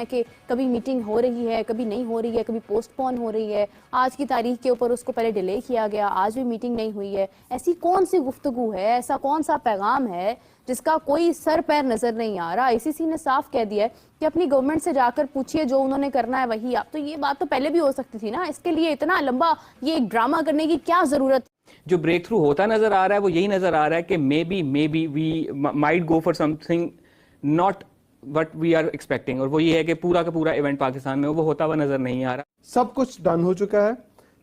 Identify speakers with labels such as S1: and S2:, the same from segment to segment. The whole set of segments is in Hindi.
S1: हैं कि कभी मीटिंग हो रही है, कभी नहीं हो रही है, कभी पोस्टपोन हो रही है, आज की तारीख के ऊपर उसको पहले डिले किया गया, आज भी मीटिंग नहीं हुई है। ऐसी कौन सी गुफ्तगू है, ऐसा कौन सा पैगाम है जिसका कोई सर पैर नजर नहीं आ रहा? आईसीसी ने साफ कह दिया है कि अपनी गवर्नमेंट से जाकर पूछिए, जो उन्होंने करना है वही आप। तो ये बात तो पहले भी हो सकती थी ना, इसके लिए इतना लंबा ये एक ड्रामा करने की क्या जरूरत?
S2: जो ब्रेक थ्रू होता नजर आ रहा है वो यही नजर आ रहा है कि maybe we might go for something not what we are expecting, और वो ये है कि पूरा का पूरा इवेंट पाकिस्तान में वो होता हुआ नजर नहीं आ रहा।
S3: सब कुछ डन हो चुका है,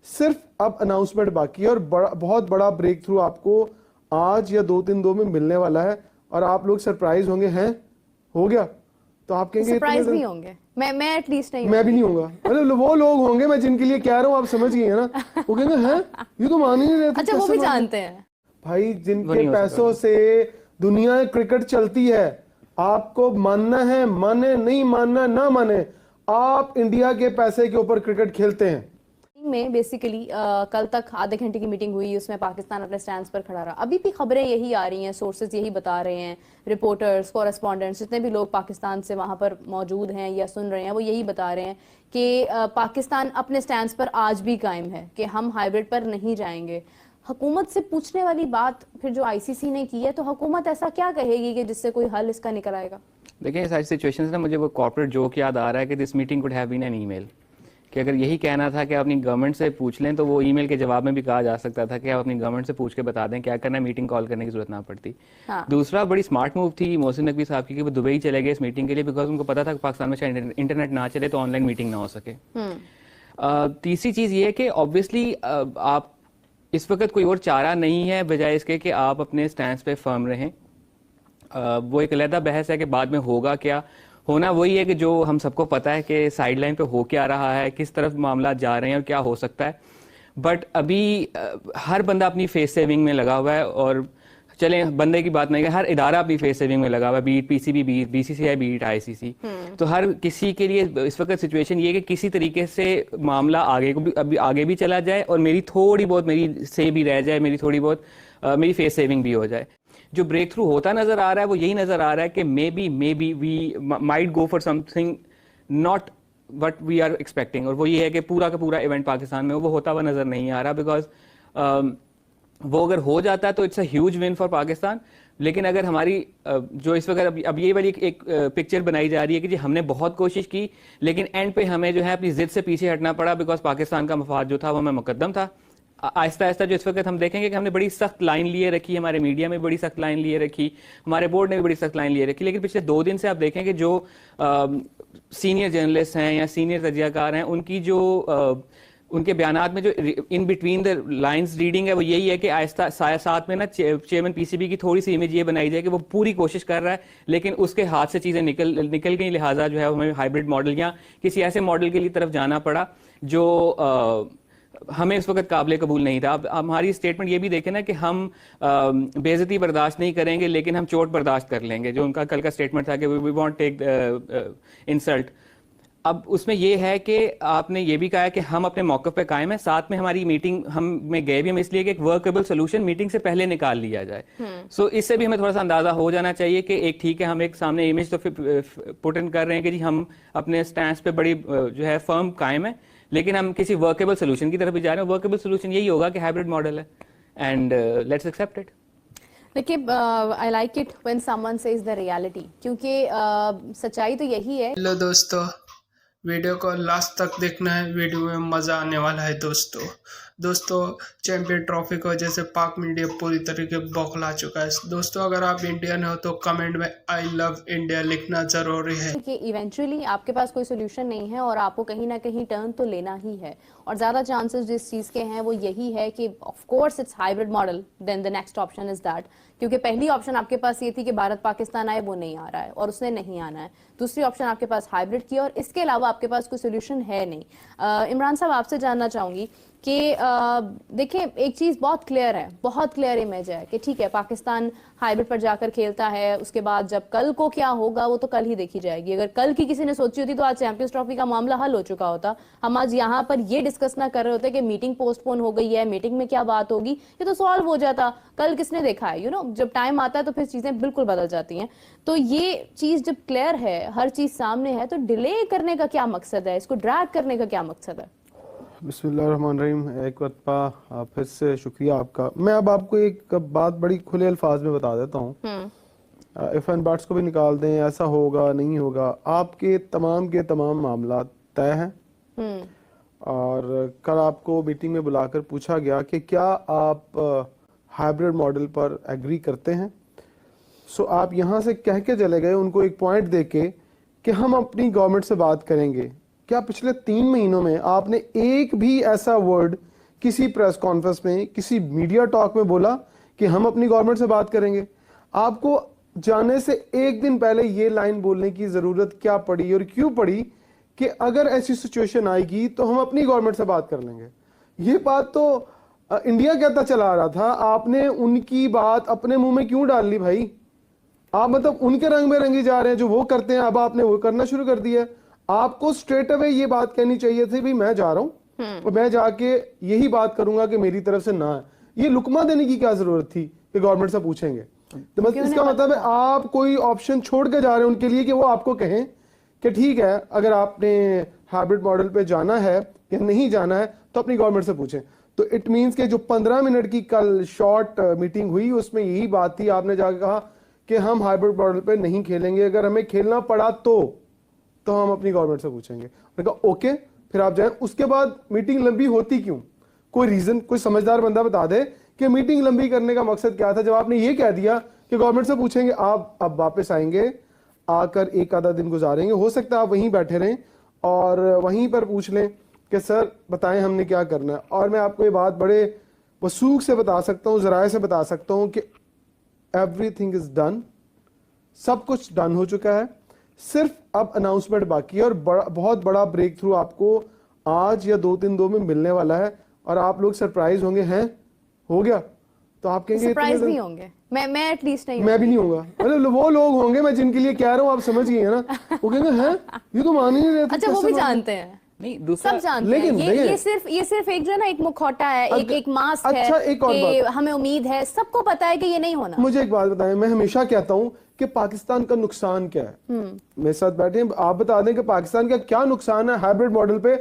S3: सिर्फ अब अनाउंसमेंट बाकी है और बहुत बड़ा ब्रेक थ्रू आपको आज या 2-3 दिन में मिलने वाला है और आप लोग सरप्राइज होंगे। हैं हो गया तो आप कहेंगे
S1: सरप्राइज भी होंगे। मैं एटलीस्ट नहीं,
S3: मैं भी नहीं होऊंगा। मतलब वो लोग होंगे मैं जिनके लिए कह रहा हूँ, आप समझ गए ना, वो कहेंगे हैं ये तो मान ही नहीं रहते।
S1: अच्छा, वो भी जानते हैं
S3: भाई, जिनके पैसों से दुनिया क्रिकेट चलती है, आपको मानना है माने, नहीं मानना ना माने, आप इंडिया के पैसे के ऊपर क्रिकेट खेलते हैं।
S1: में बेसिकली कल तक आधे घंटे की मीटिंग हुई, उसमें पाकिस्तान अपने स्टैंड पर खड़ा रहा। अभी भी खबरें यही आ रही हैं, सोर्सेज यही बता रहे हैं, रिपोर्टर्स, कॉरेस्पॉन्डेंट्स, जितने भी लोग पाकिस्तान से वहां पर मौजूद हैं या सुन रहे हैं, वो यही बता रहे हैं कि पाकिस्तान अपने स्टैंड पर आज भी कायम है कि हम हाइब्रिड पर नहीं जाएंगे। हुकूमत से पूछने वाली बात फिर जो आईसीसी ने की है, तो हुकूमत ऐसा क्या कहेगी कि जिससे कोई हल इसका निकल आएगा?
S2: देखिए, सारी सिचुएशंस ना, मुझे वो कॉर्पोरेट जोक याद आ रहा है कि this meeting could have been an email, कि अगर यही कहना था कि अपनी गवर्नमेंट से पूछ लें तो वो ईमेल के जवाब में भी कहा जा सकता था कि आप अपनी गवर्नमेंट से पूछ के बता दें क्या करना है, मीटिंग कॉल करने की जरूरत ना पड़ती। हाँ। दूसरा बड़ी स्मार्ट मूव थी मोहसिन नकवी साहब की कि वो दुबई चले गए इस मीटिंग के लिए, बिकॉज उनको पता था कि पाकिस्तान में शायद इंटरनेट ना चले तो ऑनलाइन मीटिंग ना हो सके। तीसरी चीज़ ये है कि ऑब्वियसली आप इस वक्त कोई और चारा नहीं है बजाय इसके कि आप अपने स्टैंड पे फर्म रहें। वो एक अलग बहस है कि बाद में होगा क्या। होना वही है कि जो हम सबको पता है कि साइडलाइन पे हो क्या रहा है, किस तरफ मामला जा रहे हैं और क्या हो सकता है। बट अभी हर बंदा अपनी फेस सेविंग में लगा हुआ है, और चले बंदे की बात नहीं है, हर इदारा अपनी फेस सेविंग में लगा हुआ है, beat PCB, beat BCCI, beat ICC. तो हर किसी के लिए इस वक्त सिचुएशन ये है कि किसी तरीके से मामला आगे भी चला जाए और मेरी थोड़ी बहुत मेरी से भी रह जाए, मेरी थोड़ी बहुत मेरी फेस सेविंग भी हो जाए। जो ब्रेक थ्रू होता नजर आ रहा है वो यही नजर आ रहा है कि maybe we might go for something not what we are expecting, और वो ये है कि पूरा का पूरा इवेंट पाकिस्तान में वो होता हुआ नजर नहीं आ रहा। बिकॉज वो अगर हो जाता है तो it's a huge win for Pakistan. लेकिन अगर हमारी जो इस वक्त अब ये वाली एक पिक्चर बनाई जा रही है कि जी हमने बहुत कोशिश की लेकिन एंड पे हमें जो है अपनी जिद से पीछे हटना पड़ा, बिकॉज पाकिस्तान का मफाद जो था वो हमें मुकद्दम था। आहिस्ता आहिस्ता जो इस वक्त हम देखेंगे कि हमने बड़ी सख्त लाइन लिए रखी, हमारे मीडिया में बड़ी सख्त लाइन लिए रखी, हमारे बोर्ड ने भी बड़ी सख्त लाइन लिए रखी। लेकिन पिछले 2 दिन से आप देखेंगे जो सीनियर जर्नलिस्ट हैं या सीनियर तजियाकार हैं, उनकी जो उनके बयानात में जो in between the lines reading है वो यही है कि आहिस्ता साथ में ना चेयरमैन पीसीबी की थोड़ी सी इमेज ये बनाई जाए कि वो पूरी कोशिश कर रहा है लेकिन उसके हाथ से चीज़ें निकल गई, लिहाजा जो है हमें हाइब्रिड मॉडल या किसी ऐसे मॉडल की तरफ जाना पड़ा जो हमें इस वक्त काबिल कबूल नहीं था। अब हमारी स्टेटमेंट ये भी देखें ना कि हम बेइज्जती बर्दाश्त नहीं करेंगे लेकिन हम चोट बर्दाश्त कर लेंगे, जो उनका कल का स्टेटमेंट था कि वी वॉन्ट टेक इंसल्ट। अब उसमें ये है कि आपने ये भी कहा है कि हम अपने मौक़िफ़ पे कायम है, साथ में हमारी मीटिंग हम में गए भी हम इसलिए कि एक वर्केबल सोल्यूशन मीटिंग से पहले निकाल लिया जाए। सो इससे भी हमें थोड़ा सा अंदाजा हो जाना चाहिए कि एक ठीक है हम एक सामने इमेज तो पुट इन कर रहे हैं कि जी हम अपने स्टैंड पे बड़ी जो है फर्म कायम है, लेकिन हम किसी वर्केबल सोल्यूशन की तरफ भी जा रहे हैं। वर्केबल सोल्यूशन यही होगा कि हाइब्रिड मॉडल है एंड लेट्स एक्सेप्ट इट।
S1: देखिए, I like it when someone says the reality, क्योंकि सच्चाई तो यही है।
S4: हेलो दोस्तों, वीडियो को लास्ट तक देखना है, वीडियो में मज़ा आने वाला है दोस्तों। चैंपियन ट्रॉफी की वजह से पाक मीडिया पूरी तरीके बौखला चुका है। दोस्तों, अगर आप इंडियन हो तो कमेंट में आई लव इंडिया लिखना जरूरी है
S1: कि इवेंचुअली आपके पास कोई सोल्यूशन नहीं है और आपको कहीं ना कहीं टर्न तो लेना ही है, और ज़्यादा चांसेस जिस चीज़ के हैं वो यही है कि of course it's hybrid model, then the next option is that, क्योंकि पहली ऑप्शन आपके पास ये थी कि भारत पाकिस्तान आए, वो नहीं आ रहा है और उसने नहीं आना है। दूसरी ऑप्शन आपके पास हाइब्रिड की, और इसके अलावा आपके पास कोई सोल्यूशन है नहीं। इमरान साहब, आपसे जानना चाहूंगी कि देखिए एक चीज बहुत क्लियर है, बहुत क्लियर इमेज है कि ठीक है पाकिस्तान हाइब्रिड पर जाकर खेलता है, उसके बाद जब कल को क्या होगा वो तो कल ही देखी जाएगी। अगर कल की किसी ने सोची होती तो आज चैंपियंस ट्रॉफी का मामला हल हो चुका होता। हम आज यहाँ पर ये डिस्कस ना कर रहे होते कि मीटिंग पोस्टपोन हो गई है, मीटिंग में क्या बात होगी, ये तो सॉल्व हो जाता। कल किसने देखा है, जब टाइम आता है तो फिर चीजें बिल्कुल बदल जाती हैं। तो ये चीज जब क्लियर है, हर चीज सामने है, तो डिले करने का क्या मकसद है, इसको ड्रैग करने का क्या मकसद है?
S3: बिस्मिल्लाहिर्रहमानिर्रहीम। एक बार फिर से शुक्रिया आपका। मैं अब आपको एक बात बड़ी खुले अल्फाज में बता देता हूँ। इफ एंड बट्स को भी निकाल दें, ऐसा होगा नहीं होगा, आपके तमाम के तमाम मामला तय हैं। और कल आपको मीटिंग में बुलाकर पूछा गया कि क्या आप हाइब्रिड मॉडल पर एग्री करते हैं। सो आप यहाँ से कह के चले गए उनको एक पॉइंट देके कि हम अपनी गवर्नमेंट से बात करेंगे। क्या पिछले 3 महीनों में आपने एक भी ऐसा वर्ड किसी प्रेस कॉन्फ्रेंस में, किसी मीडिया टॉक में बोला कि हम अपनी गवर्नमेंट से बात करेंगे? आपको जाने से एक दिन पहले ये लाइन बोलने की जरूरत क्या पड़ी और क्यों पड़ी कि अगर ऐसी सिचुएशन आएगी तो हम अपनी गवर्नमेंट से बात कर लेंगे? ये बात तो इंडिया कहता चला आ रहा था, आपने उनकी बात अपने मुंह में क्यों डाल ली भाई? आप मतलब उनके रंग में रंगी जा रहे हैं, जो वो करते हैं अब आपने वो करना शुरू कर दिया है। आपको स्ट्रेट अवे ये बात कहनी चाहिए थी, भाई मैं जा रहा हूं और मैं जाके यही बात करूंगा कि मेरी तरफ से ना है। ये लुकमा देने की क्या जरूरत थी कि गवर्नमेंट से पूछेंगे? तो बस इसका मतलब है आप कोई ऑप्शन छोड़ के जा रहे हैं उनके लिए कि वो आपको कहें कि ठीक है अगर आपने हाइब्रिड मॉडल पे जाना है या नहीं जाना है तो अपनी गवर्नमेंट से पूछें। तो इट मीन्स कि जो 15 मिनट की कल शॉर्ट मीटिंग हुई उसमें यही बात थी। आपने जाकर कहा कि हम हाइब्रिड मॉडल पे नहीं खेलेंगे, अगर हमें खेलना पड़ा तो हम अपनी गवर्नमेंट से पूछेंगे। मैंने कहा ओके, फिर आप जाएं। उसके बाद मीटिंग लंबी होती क्यों? कोई रीजन, कोई समझदार बंदा बता दे कि मीटिंग लंबी करने का मकसद क्या था। जब आपने ये कह दिया कि गवर्नमेंट से पूछेंगे, आप अब वापस आएंगे, आकर एक आधा दिन गुजारेंगे, हो सकता है आप वहीं बैठे रहें और वहीं पर पूछ लें कि सर बताएं हमने क्या करना है। और मैं आपको ये बात बड़े वसूख से बता सकता हूँ, जराए से बता सकता हूँ कि एवरीथिंग इज डन, सब कुछ डन हो चुका है, सिर्फ अब अनाउंसमेंट बाकी है। और बहुत बड़ा ब्रेक थ्रू आपको आज या 2-3 दिन में मिलने वाला है और आप लोग सरप्राइज होंगे। हैं हो गया तो आप कहेंगे
S1: सरप्राइज नहीं होंगे, मैं एटलीस्ट नहीं,
S3: मैं भी नहीं होगा। अरे वो लोग होंगे मैं जिनके लिए कह रहा हूँ, आप समझ गए ना, वो कहेंगे हैं ये तो मान ही नहीं रहे।
S1: अच्छा वो भी जानते हैं,
S2: नहीं दूसरा
S1: सब जानते
S3: लेकिन
S1: हैं। ये सिर्फ एक जो है ना एक मुखौटा है, एक मास्क
S3: अच्छा,
S1: है
S3: एक और
S1: कि
S3: बात।
S1: हमें उम्मीद है, सबको पता है कि ये नहीं होना।
S3: मुझे एक बात बताएं, मैं हमेशा कहता हूं कि पाकिस्तान का नुकसान क्या है। मेरे साथ बैठे हैं, आप बता दें कि पाकिस्तान का क्या नुकसान है हाइब्रिड मॉडल पे।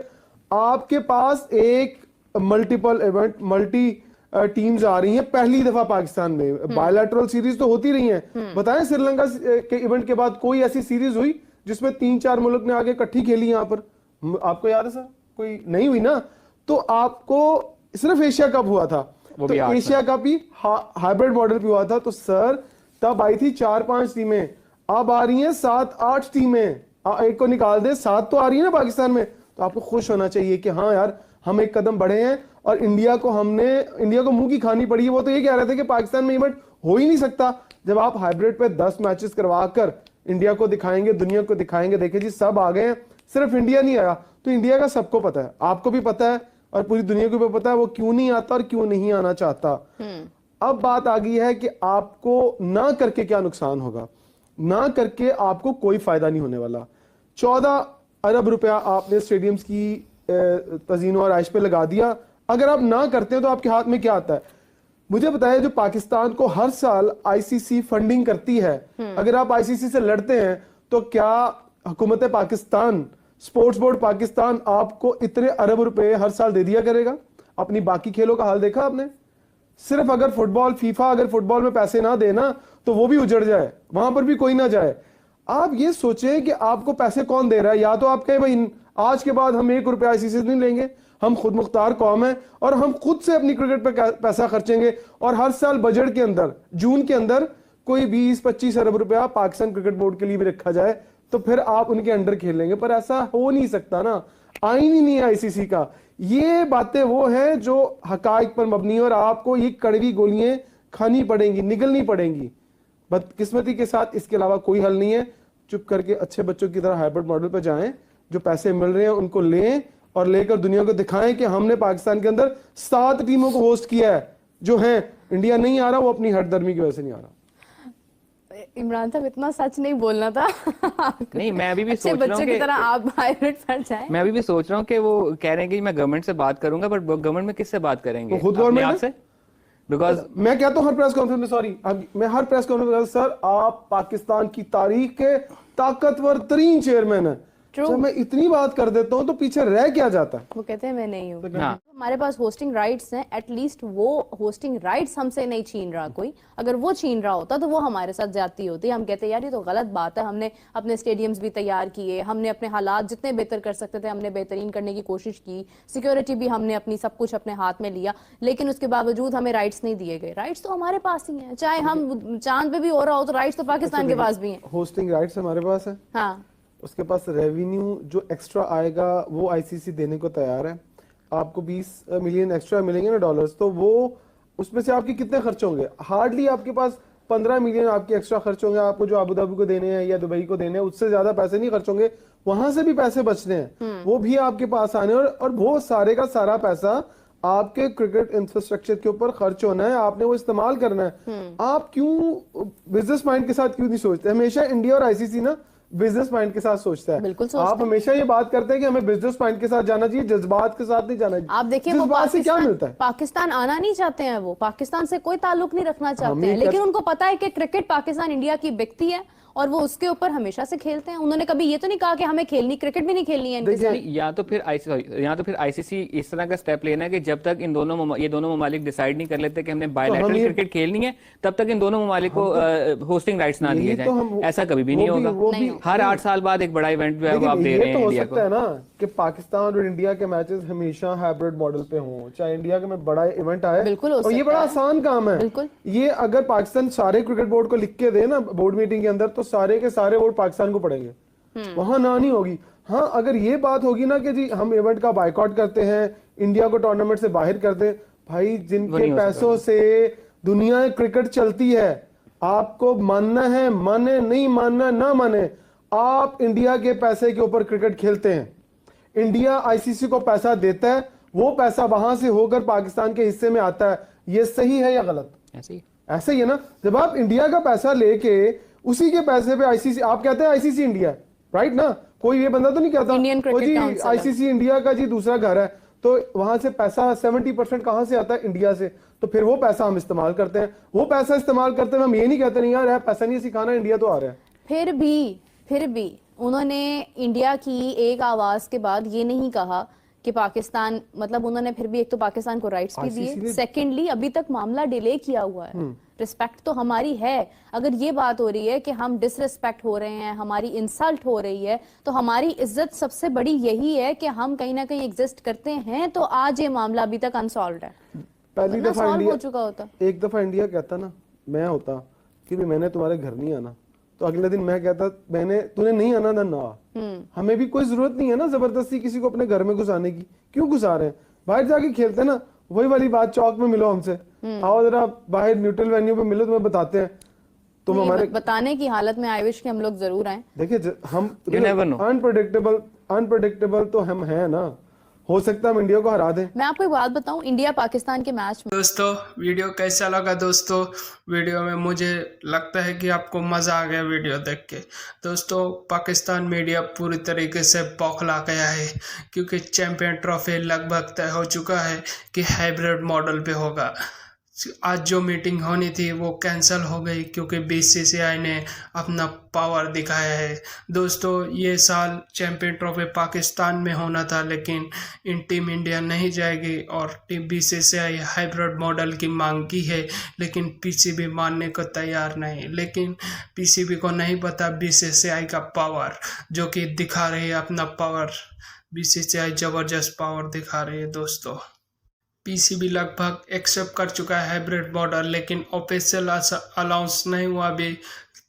S3: आपके पास एक मल्टीपल इवेंट, मल्टी टीम्स आ रही हैं पहली दफा पाकिस्तान में। बायलैटरल सीरीज तो होती रही हैं, बताएं श्रीलंका के इवेंट के बाद कोई ऐसी सीरीज हुई जिसमें 3-4 मुल्क ने आगे इकट्ठी खेली? यहाँ पर आपको याद है सर? कोई नहीं हुई ना। तो आपको सिर्फ एशिया कप हुआ था, तो एशिया कप ही हाइब्रिड मॉडल पे हुआ था। तो सर तब आई थी 4-5 टीमें, अब आ रही हैं 7-8 टीमें। एक को निकाल दे, 7 तो आ रही है ना पाकिस्तान में। तो आपको खुश होना चाहिए कि हाँ यार हम एक कदम बढ़े हैं। और इंडिया को मुंह की खानी पड़ी है। वो तो ये कह रहे थे कि पाकिस्तान में इवेंट हो ही नहीं सकता। जब आप हाइब्रिड पे 10 मैचेस करवा कर इंडिया को दिखाएंगे, दुनिया को दिखाएंगे, देखिए जी सब आ गए हैं, सिर्फ इंडिया नहीं आया। तो इंडिया का सबको पता है, आपको भी पता है और पूरी दुनिया को भी पता है वो क्यों नहीं आता और क्यों नहीं आना चाहता। अब बात आ गई है कि आपको ना करके क्या नुकसान होगा। ना करके आपको कोई फायदा नहीं होने वाला। 14 अरब रुपया आपने स्टेडियम्स की तज़ीनो और आइश पे लगा दिया। अगर आप ना करते हैं तो आपके हाथ में क्या आता है? मुझे बताया जो पाकिस्तान को हर साल आईसीसी फंडिंग करती है, अगर आप आईसीसी से लड़ते हैं तो क्या हुकूमत पाकिस्तान, स्पोर्ट्स बोर्ड पाकिस्तान आपको इतने अरब रुपए हर साल दे दिया करेगा? अपनी बाकी खेलों का हाल देखा आपने? सिर्फ अगर फुटबॉल, फीफा अगर फुटबॉल में पैसे ना देना तो वो भी उजड़ जाए, वहां पर भी कोई ना जाए। आप ये सोचें कि आपको पैसे कौन दे रहा है। या तो आप कहें भाई आज के बाद हम 1 रुपया आईसीसी नहीं लेंगे, हम खुद मुख्तार कौम है और हम खुद से अपनी क्रिकेट पे पैसा खर्चेंगे और हर साल बजट के अंदर जून के अंदर कोई 20-25 अरब रुपया पाकिस्तान क्रिकेट बोर्ड के लिए भी रखा जाए, तो फिर आप उनके अंडर खेल लेंगे। पर ऐसा हो नहीं सकता ना, आईन ही नहीं है आईसीसी का। ये बातें वो हैं जो हकाइक पर मबनी, और आपको ये कड़वी गोलियां खानी पड़ेंगी, निगलनी पड़ेंगी। बदकिस्मती के साथ इसके अलावा कोई हल नहीं है। चुप करके अच्छे बच्चों की तरह हाइब्रिड मॉडल पर जाएं, जो पैसे मिल रहे हैं उनको लें और लेकर दुनिया को दिखाएं कि हमने पाकिस्तान के अंदर 7 टीमों को होस्ट किया है जो हैं। इंडिया नहीं आ रहा, वो अपनी हठधर्मी की वजह से नहीं आ रहा।
S1: इमरान साहब इतना सच नहीं बोलना था।
S2: नहीं, मैं अभी भी
S1: अच्छे
S2: सोच रहा
S1: बच्चों
S2: हूँ
S1: की
S2: कि
S1: तरह आप हाइब्रिड पर जाएं।
S2: मैं अभी भी सोच रहा हूँ कि वो कह रहे हैं कि मैं गवर्नमेंट से बात करूंगा, बट गवर्नमेंट में किससे बात करेंगे?
S3: तो खुद
S2: अपने
S3: गवर्नमेंट
S2: आप
S3: है?
S2: से? बिकॉज
S3: मैं कहता हूं हर प्रेस कॉन्फ्रेंस में, सॉरी मैं हर प्रेस कॉन्फ्रेंस में, सर आप पाकिस्तान की तारीख के ताकतवर तरीन चेयरमैन है।
S1: True.
S3: जब मैं इतनी बात कर देता हूं तो पीछे रह क्या जाता है?
S1: वो कहते हैं मैं नहीं हूँ।
S2: हाँ।
S1: हमारे पास होस्टिंग राइट्स हैं, एटलीस्ट वो होस्टिंग राइट्स हमसे नहीं छीन रहा कोई। अगर वो छीन रहा होता तो वो हमारे साथ ज्यादती होती। हम कहते यार ये तो गलत बात है, हमने अपने स्टेडियम्स भी तैयार किए, हमने अपने हालात जितने बेहतर कर सकते थे हमने बेहतरीन करने की कोशिश की, सिक्योरिटी भी हमने अपनी सब कुछ अपने हाथ में लिया, लेकिन उसके बावजूद हमें राइट्स नहीं दिए गए। राइट्स तो हमारे पास ही हैं, चाहे हम चांद पे भी हो रहा हो तो राइट्स तो पाकिस्तान के पास भी हैं।
S3: होस्टिंग राइट्स हमारे पास है,
S1: हाँ,
S3: उसके पास रेवेन्यू जो एक्स्ट्रा आएगा वो आईसीसी देने को तैयार है। आपको 20 मिलियन एक्स्ट्रा मिलेंगे ना डॉलर्स, तो वो उसमें से आपके कितने खर्च होंगे? हार्डली आपके पास 15 मिलियन आपके एक्स्ट्रा खर्च होंगे, आपको जो अबू धाबी को देने हैं या दुबई को देने हैं, उससे ज्यादा पैसे नहीं खर्च होंगे। वहां से भी पैसे बचने हैं, वो भी आपके पास आने, और वो सारे का सारा पैसा आपके क्रिकेट इंफ्रास्ट्रक्चर के ऊपर खर्च होना है, आपने वो इस्तेमाल करना है। आप क्यों बिजनेस माइंड के साथ क्यों नहीं सोचते? हमेशा इंडिया और आईसीसी ना बिजनेस माइंड के साथ सोचता है।
S1: बिल्कुल सोचता
S3: आप हमेशा ये बात करते हैं कि हमें बिजनेस माइंड के साथ जाना चाहिए, जज्बात के साथ नहीं जाना चाहिए।
S1: आप देखिए वो
S3: जज्बात से क्या मिलता है?
S1: पाकिस्तान आना नहीं चाहते हैं, वो पाकिस्तान से कोई ताल्लुक नहीं रखना चाहते
S3: हमें
S1: हैं, लेकिन उनको पता है कि क्रिकेट पाकिस्तान इंडिया की बिकती है और वो उसके ऊपर हमेशा से खेलते हैं। उन्होंने कभी ये तो नहीं कहा कि हमें खेलनी क्रिकेट भी नहीं खेलनी है इनके साथ।
S2: या तो फिर आईसीसी इस तरह का स्टेप लेना है कि जब तक ये दोनों ममालिक डिसाइड नहीं कर लेते कि हमने बायलैटरल क्रिकेट खेलनी है, तब तक इन दोनों ममालिक को होस्टिंग राइट्स ना दिए जाए। ऐसा कभी भी नहीं होगा। हर 8 साल बाद एक बड़ा इवेंट जो है वो आप दे रहे हैं इंडिया को।
S3: हो सकता है ना कि पाकिस्तान और इंडिया के मैचेस हमेशा हाइब्रिड मॉडल पे हों, चाहे इंडिया के में बड़ा इवेंट आए।
S1: बिल्कुल हो
S3: और ये
S1: सकता
S3: बड़ा
S1: है।
S3: आसान काम है।
S1: बिल्कुल।
S3: ये अगर पाकिस्तान सारे क्रिकेट बोर्ड को लिख के दे ना बोर्ड मीटिंग के अंदर, तो सारे के सारे वोट पाकिस्तान को पड़ेंगे, वहां ना नहीं होगी। हाँ, अगर ये बात होगी ना कि जी हम इवेंट का बायकॉट करते हैं, इंडिया को टूर्नामेंट से बाहर कर दें, भाई जिनके पैसों से दुनिया क्रिकेट चलती है, आपको मानना है माने, नहीं मानना ना माने, आप इंडिया के पैसे के ऊपर क्रिकेट खेलते हैं। इंडिया आईसीसी को पैसा देता है, वो पैसा वहां से होकर पाकिस्तान के हिस्से में आता है। ये सही है या गलत? ऐसे ही है ना। जब आप इंडिया का पैसा लेके उसी के पैसे पे आईसीसी, आप कहते हैं आईसीसी इंडिया, राइट ना? कोई ये बंदा तो नहीं कहता
S1: Indian cricket council
S3: ICC India का जी दूसरा घर है, तो वहां से पैसा 70% कहां से आता है? इंडिया से। तो फिर वो पैसा हम इस्तेमाल करते हैं, वो पैसा इस्तेमाल करते हैं, हम ये नहीं कहते नहीं यार पैसा नहीं सिखाना, इंडिया तो आ रहा है।
S1: फिर भी उन्होंने इंडिया की एक आवाज के बाद ये नहीं कहा कि पाकिस्तान, मतलब उन्होंने फिर भी एक तो पाकिस्तान को राइट्स भी दिए, सेकेंडली अभी तक मामला डिले किया हुआ है। रिस्पेक्ट तो हमारी है। अगर ये बात हो रही है कि हम डिसरिस्पेक्ट हो रहे हैं, हमारी इंसल्ट हो रही है, तो हमारी इज्जत सबसे बड़ी यही है कि हम कहीं ना कहीं एग्जिस्ट करते हैं। तो आज ये मामला अभी तक अनसॉल्व्ड है।
S3: पहली दफा इंडिया
S1: हो चुका होता,
S3: एक दफा इंडिया कहता ना मैं होता कि मैंने तुम्हारे घर नहीं आना, तो अगले दिन मैं कहता तूने नहीं आना ना। हमें भी कोई जरूरत नहीं है ना जबरदस्ती किसी को अपने घर में घुसाने की। क्यों घुसा रहे हैं? बाहर जाके खेलते ना, वही वाली बात, चौक में मिलो हमसे, आओ जरा बाहर न्यूट्रल वेन्यू पे मिलो, तुम्हें बताते हैं। तुम हमारे
S1: बताने की हालत में आई विश कि हम लोग जरूर आए।
S3: देखिए हम अनप्रेडिक्टेबल तो हम हैं ना, हो सकता है हम इंडिया को हरा दें।
S1: मैं आपको एक बात बताऊं, इंडिया पाकिस्तान के मैच में
S4: दोस्तों वीडियो कैसा लगा? दोस्तों वीडियो में मुझे लगता है कि आपको मज़ा आ गया वीडियो देख के। दोस्तों पाकिस्तान मीडिया पूरी तरीके से बौखला गया है, क्योंकि चैंपियन ट्रॉफी लगभग तय हो चुका है कि हाइब्रिड मॉडल पे होगा। आज जो मीटिंग होनी थी वो कैंसिल हो गई क्योंकि बीसीसीआई ने अपना पावर दिखाया है। दोस्तों ये साल चैंपियन ट्रॉफी पाकिस्तान में होना था, लेकिन इन टीम इंडिया नहीं जाएगी और टीम बीसीसीआई हाइब्रिड मॉडल की मांग की है, लेकिन पीसीबी मानने को तैयार नहीं। लेकिन पीसीबी को नहीं पता बीसीसीआई का पावर, जो कि दिखा रही है अपना पावर। बीसीसीआई ज़बरदस्त पावर दिखा रही है। दोस्तों पीसीबी लगभग एक्सेप्ट कर चुका है हाइब्रिड मॉडल, लेकिन ऑफिशियल अनाउंस नहीं हुआ। अभी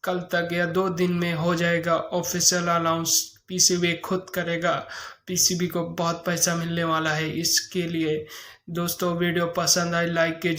S4: कल तक या 2 दिन में हो जाएगा ऑफिशियल अनाउंस। पीसीबी खुद करेगा। पीसीबी को बहुत पैसा मिलने वाला है इसके लिए। दोस्तों वीडियो पसंद आए लाइक कीजिए।